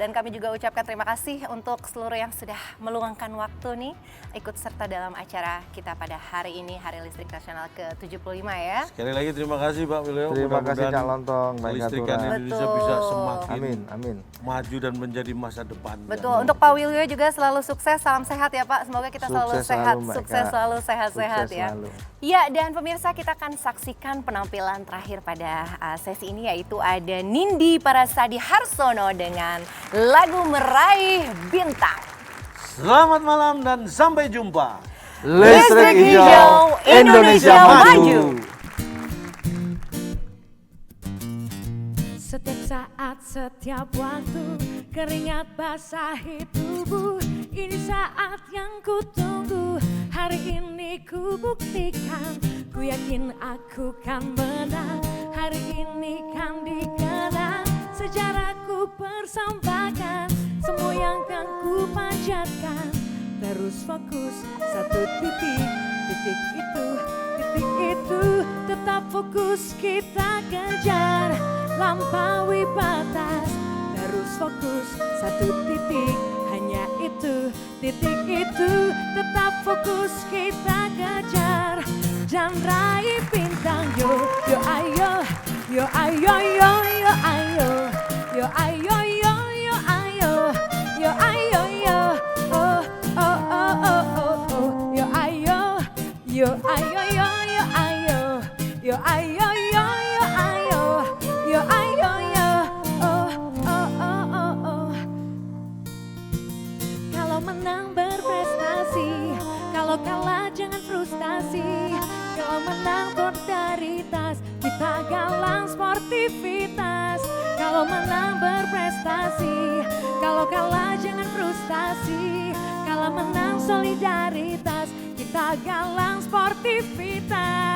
Dan kami juga ucapkan terima kasih untuk seluruh yang sudah meluangkan waktu nih ikut serta dalam acara kita pada hari ini, Hari Listrik Nasional ke-75 ya. Sekali lagi terima kasih Pak Wileo. Terima kasih Cak Lontong, Mbak Listrikan Gatura. Indonesia bisa semakin Amin. maju dan menjadi masa depan. Betul. Untuk Pak Wileo juga selalu sukses, salam sehat ya Pak. Semoga kita selalu Sukses sehat, selalu, Mbak sukses Eka. selalu, sehat-sehat Sukses ya. selalu. Ya, dan pemirsa kita akan saksikan penampilan terakhir pada sesi ini, yaitu ada Nindi Parasadi Harsono dengan lagu Meraih Bintang. Selamat malam dan sampai jumpa. Listrik Hijau Indonesia Maju. Setiap saat, setiap waktu, keringat basahi tubuh. Ini saat yang ku tunggu, hari ini ku buktikan. Ku yakin aku kan menang, hari ini kan dikenang. Sejarahku persembahkan, semua yang kan ku panjatkan. Terus fokus, satu titik itu, tetap fokus kita kejar. Lampaui batas, terus fokus, satu titik, hanya itu, titik itu, tetap fokus kita kejar. Dan raih bintang, yo ayo, yo ayo, yo ayo, yo ayo, yo ayo, yo ayo, yo, oh, oh, oh, oh, oh, oh, yo ayo, yo ayo, yo ayo, yo ayo, yo ayo, yo ayo, yo, oh, oh, oh, oh, oh. Kalau menang berprestasi, kalau kalah jangan frustasi. Kalau menang solidaritas, kita galang sportivitas. Kalau menang berprestasi, kalau kalah jangan frustasi. Kalau menang solidaritas, kita galang sportivitas.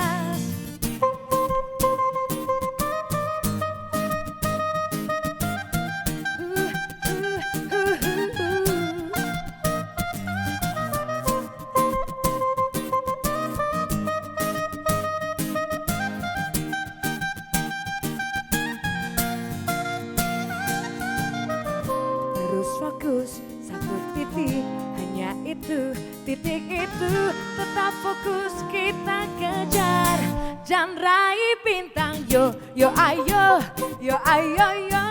Terus fokus, satu titik, hanya itu, titik itu, tetap fokus kita kejar. Dan raih bintang, yo ayo, yo ayo, yo